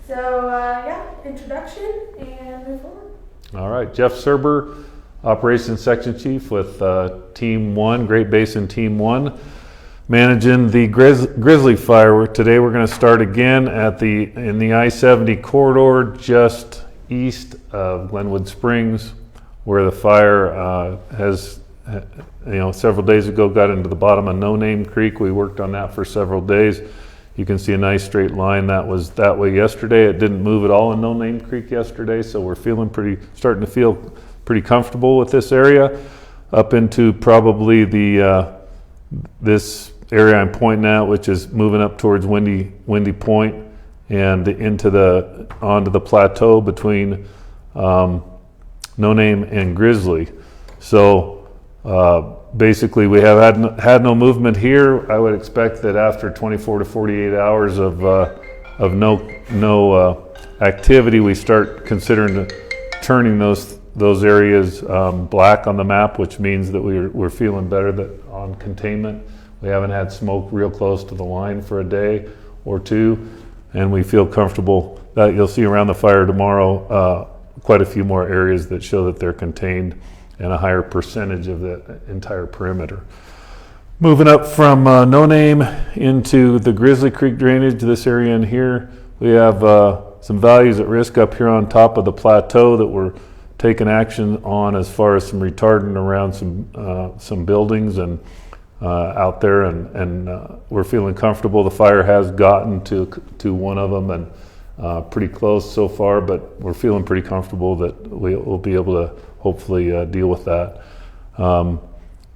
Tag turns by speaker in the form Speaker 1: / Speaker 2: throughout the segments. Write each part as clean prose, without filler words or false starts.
Speaker 1: So, introduction and move forward.
Speaker 2: All right, Jeff Surber, Operations Section Chief with Team 1, Great Basin Team 1, managing the Grizzly fire. Today we're going to start again in the I-70 corridor just east of Glenwood Springs, where the fire has, several days ago got into the bottom of No Name Creek. We worked on that for several days. You can see a nice straight line that was that way yesterday. It didn't move at all in No Name Creek yesterday, so we're starting to feel pretty comfortable with this area. Up into probably this area I'm pointing at, which is moving up towards Windy Point and onto the plateau between No Name and Grizzly. So basically, we have had no movement here. I would expect that after 24 to 48 hours of no activity, we start considering turning those areas black on the map, which means that we're feeling better on containment. We haven't had smoke real close to the line for a day or two, and we feel comfortable that you'll see around the fire tomorrow quite a few more areas that show that they're contained and a higher percentage of the entire perimeter. Moving up from No Name into the Grizzly Creek drainage, this area in here, we have some values at risk up here on top of the plateau that we're taking action on as far as some retardant around some buildings and out there, and we're feeling comfortable. The fire has gotten to one of them and pretty close so far, but we're feeling pretty comfortable that we'll be able to hopefully deal with that.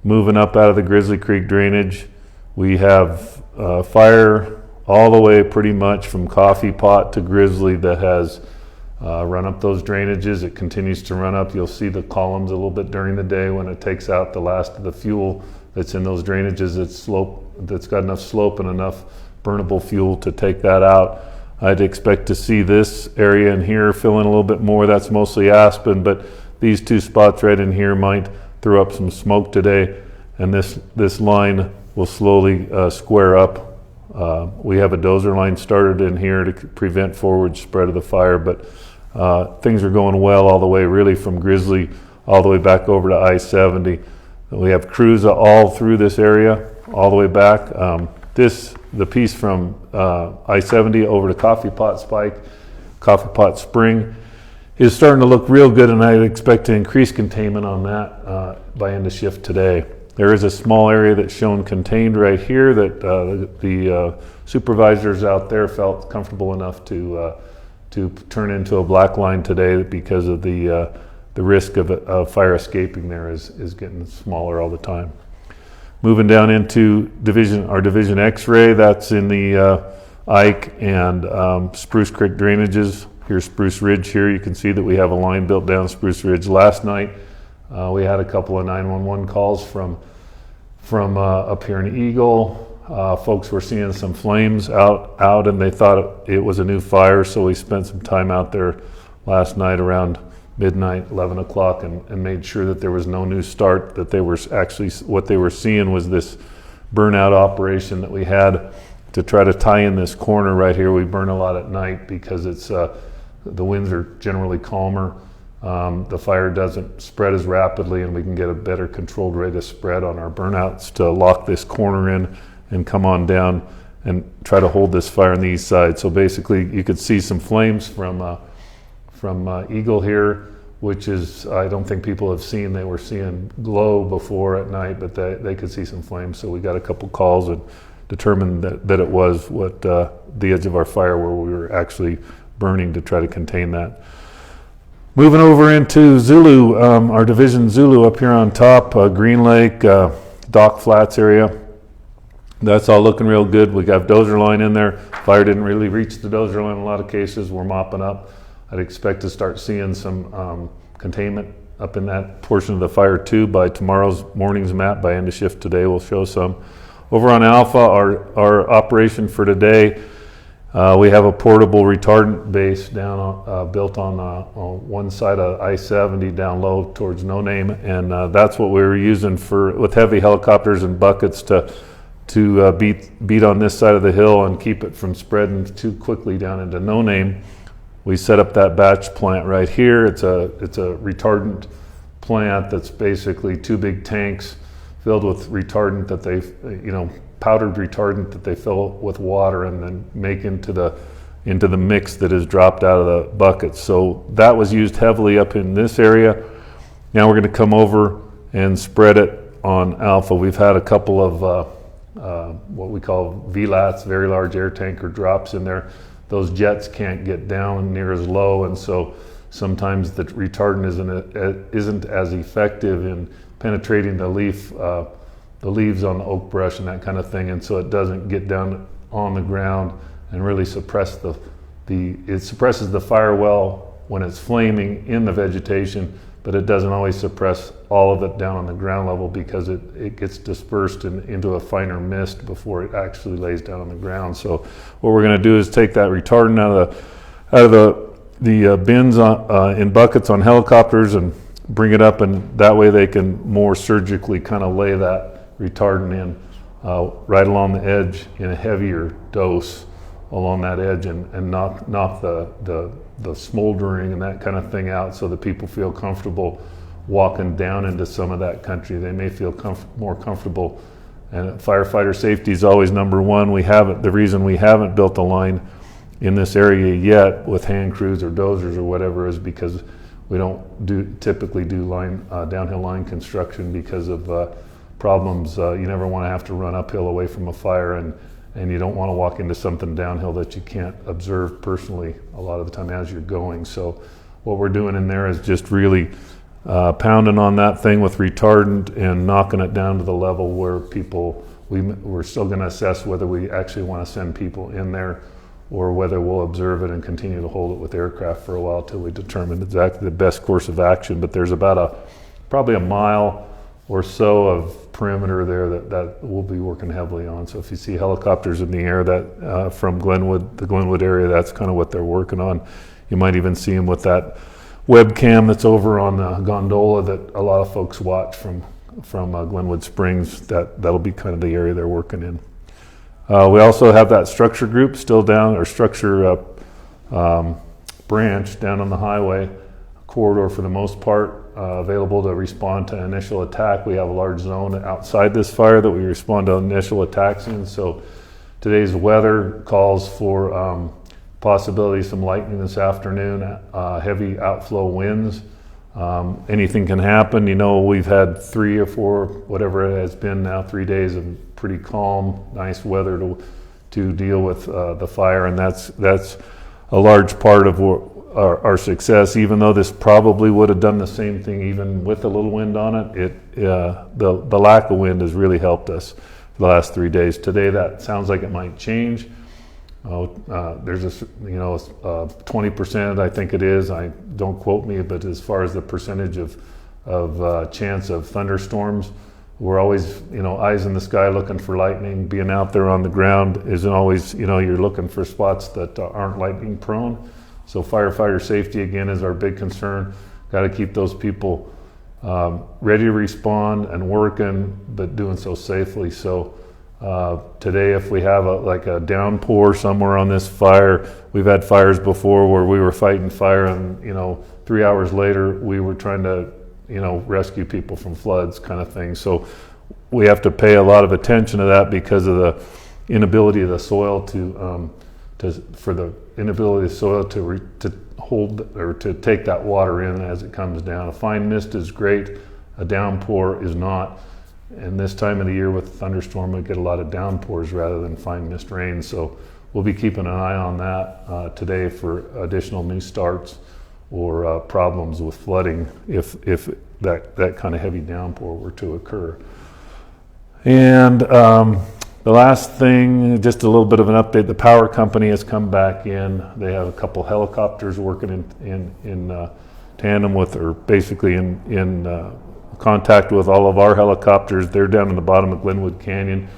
Speaker 2: Moving up out of the Grizzly Creek drainage, we have fire all the way pretty much from Coffee Pot to Grizzly that has run up those drainages. It continues to run up. You'll see the columns a little bit during the day when it takes out the last of the fuel that's in those drainages. That's got enough slope and enough burnable fuel to take that out. I'd expect to see this area in here fill in a little bit more. That's mostly aspen, but these two spots right in here might throw up some smoke today, and this line will slowly square up. We have a dozer line started in here to prevent forward spread of the fire, but things are going well all the way really from Grizzly all the way back over to I-70. We have crews all through this area all the way back. The piece from I-70 over to Coffee Pot Spring is starting to look real good, and I expect to increase containment on that by end of shift today. There is a small area that's shown contained right here that the supervisors out there felt comfortable enough to turn into a black line today because of the risk of fire escaping there is getting smaller all the time. Moving down into our Division X-ray, that's in the Ike and Spruce Creek drainages. Here's Spruce Ridge here. You can see that we have a line built down Spruce Ridge. Last night, we had a couple of 911 calls from up here in Eagle. Folks were seeing some flames out, and they thought it was a new fire, so we spent some time out there last night around midnight, 11 o'clock, and made sure that there was no new start, that they were actually, what they were seeing was this burnout operation that we had to try to tie in this corner right here. We burn a lot at night because the winds are generally calmer. The fire doesn't spread as rapidly, and we can get a better controlled rate of spread on our burnouts to lock this corner in and come on down and try to hold this fire on the east side. So basically, you could see some flames from Eagle here, which is, I don't think people have seen. They were seeing glow before at night, but they could see some flames. So we got a couple calls and determined that it was what the edge of our fire where we were actually burning to try to contain that. Moving over into Zulu, our Division Zulu up here on top, Green Lake, Dock Flats area. That's all looking real good. We got dozer line in there. Fire didn't really reach the dozer line in a lot of cases. We're mopping up. I'd expect to start seeing some containment up in that portion of the fire too by tomorrow's morning's map. By end of shift today, we'll show some. Over on Alpha, our operation for today, we have a portable retardant base down built on one side of I-70 down low towards No Name, and that's what we were using with heavy helicopters and buckets to beat on this side of the hill and keep it from spreading too quickly down into No Name. We set up that batch plant right here. It's a retardant plant that's basically 2 big tanks filled with retardant that they, powdered retardant that they fill with water and then make into the mix that is dropped out of the buckets. So that was used heavily up in this area. Now we're going to come over and spread it on alpha. We've had a couple of what we call VLATs, very large air tanker drops in there. Those jets can't get down near as low, and so sometimes the retardant isn't as effective in penetrating the leaves on the oak brush and that kind of thing, and so it doesn't get down on the ground and really suppress it suppresses the fire well when it's flaming in the vegetation, but it doesn't always suppress all of it down on the ground level because it gets dispersed into a finer mist before it actually lays down on the ground. So what we're going to do is take that retardant out of the bins in buckets on helicopters and bring it up, and that way they can more surgically kind of lay that retardant in right along the edge in a heavier dose along that edge and knock the smoldering and that kind of thing out so that people feel comfortable walking down into some of that country. They may feel more comfortable, and firefighter safety is always number one. The reason we haven't built a line in this area yet with hand crews or dozers or whatever is because we don't typically do downhill line construction because of problems. You never want to have to run uphill away from a fire, and you don't want to walk into something downhill that you can't observe personally a lot of the time as you're going. So what we're doing in there is just really pounding on that thing with retardant and knocking it down to the level where we're still going to assess whether we actually want to send people in there or whether we'll observe it and continue to hold it with aircraft for a while till we determine exactly the best course of action. But there's probably a mile or so of perimeter there that we'll be working heavily on. So if you see helicopters in the air from the Glenwood area, that's kind of what they're working on. You might even see them with that webcam that's over on the gondola that a lot of folks watch from Glenwood Springs. That'll be kind of the area they're working in. We also have that structure group still down, or structure branch down on the highway corridor for the most part, available to respond to initial attack. We have a large zone outside this fire that we respond to initial attacks in. So today's weather calls for possibility of some lightning this afternoon, heavy outflow winds. Anything can happen. We've had 3 or 4, whatever it has been now, 3 days of pretty calm, nice weather to deal with the fire, and that's a large part of our success. Even though this probably would have done the same thing even with a little wind on it, the lack of wind has really helped us for the last 3 days. Today that sounds like it might change. There's 20%, I think it is. Don't quote me, but as far as the percentage of chance of thunderstorms, we're always, eyes in the sky looking for lightning. Being out there on the ground isn't always, you're looking for spots that aren't lightning prone. So firefighter safety again is our big concern. Got to keep those people ready to respond and working, but doing so safely. So today, if we have a downpour somewhere on this fire, we've had fires before where we were fighting fire and 3 hours later we were trying to rescue people from floods kind of thing. So we have to pay a lot of attention to that because of the inability of the soil to hold or to take that water in as it comes down. A fine mist is great, a downpour is not. And this time of the year with thunderstorm, we get a lot of downpours rather than fine mist rain. So we'll be keeping an eye on that today for additional new starts or problems with flooding if that kind of heavy downpour were to occur. And the last thing, just a little bit of an update, the power company has come back in. They have a couple helicopters working in tandem with, or basically in contact with all of our helicopters. They're down in the bottom of Glenwood Canyon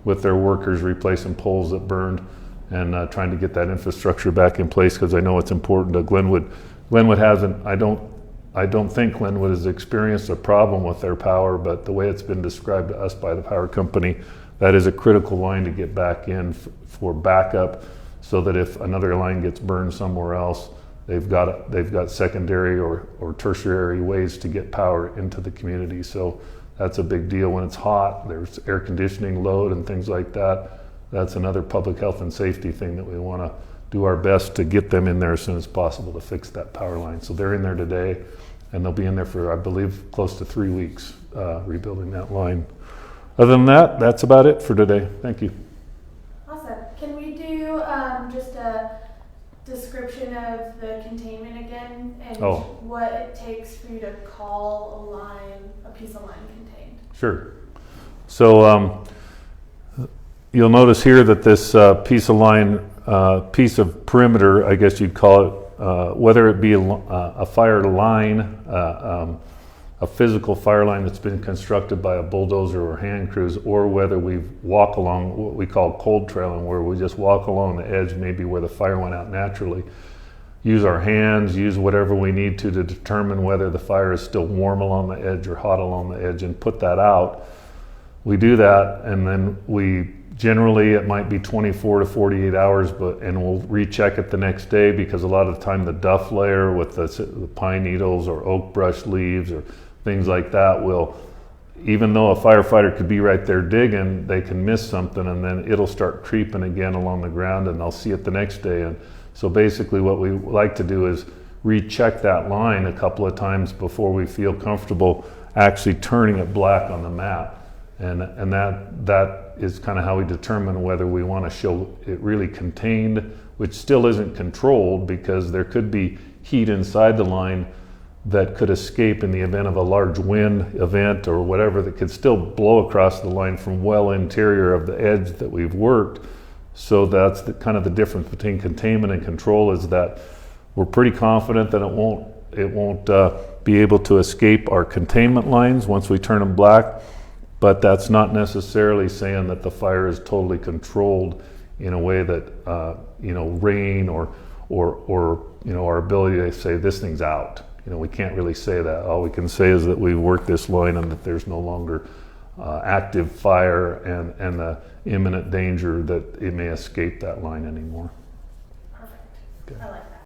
Speaker 2: with their workers replacing poles that burned and trying to get that infrastructure back in place, because I know it's important to Glenwood. Glenwood hasn't, I don't think Glenwood has experienced a problem with their power, but the way it's been described to us by the power company, that is a critical line to get back in for backup, so that if another line gets burned somewhere else, they've got secondary or tertiary ways to get power into the community. So that's a big deal. When it's hot, there's air conditioning load and things like that. That's another public health and safety thing that we want to do our best to get them in there as soon as possible to fix that power line. So they're in there today, and they'll be in there for, I believe, close to 3 weeks rebuilding that line. Other than that, that's about it for today. Thank you.
Speaker 1: Awesome. Can we do just a description of the containment again and what it takes for you to call a piece of line contained?
Speaker 2: Sure. So you'll notice here that this piece of line, piece of perimeter, I guess you'd call it, whether it be a fire line, a physical fire line that's been constructed by a bulldozer or hand crews, or whether we walk along what we call cold trailing, where we just walk along the edge, maybe where the fire went out naturally, use our hands, use whatever we need to determine whether the fire is still warm along the edge or hot along the edge, and put that out. We do that, and then we generally, it might be 24 to 48 hours, and we'll recheck it the next day, because a lot of the time the duff layer with the pine needles or oak brush leaves or things like that will, even though a firefighter could be right there digging, they can miss something, and then it'll start creeping again along the ground, and they'll see it the next day. And so basically what we like to do is recheck that line a couple of times before we feel comfortable actually turning it black on the map. And that is kind of how we determine whether we want to show it really contained, which still isn't controlled, because there could be heat inside the line that could escape in the event of a large wind event or whatever, that could still blow across the line from well interior of the edge that we've worked. So that's kind of the difference between containment and control, is that we're pretty confident that it won't be able to escape our containment lines once we turn them black. But that's not necessarily saying that the fire is totally controlled in a way that rain or our ability to say this thing's out. We can't really say that. All we can say is that we've worked this line and that there's no longer active fire and the imminent danger that it may escape that line anymore.
Speaker 1: Perfect. Okay. I like that.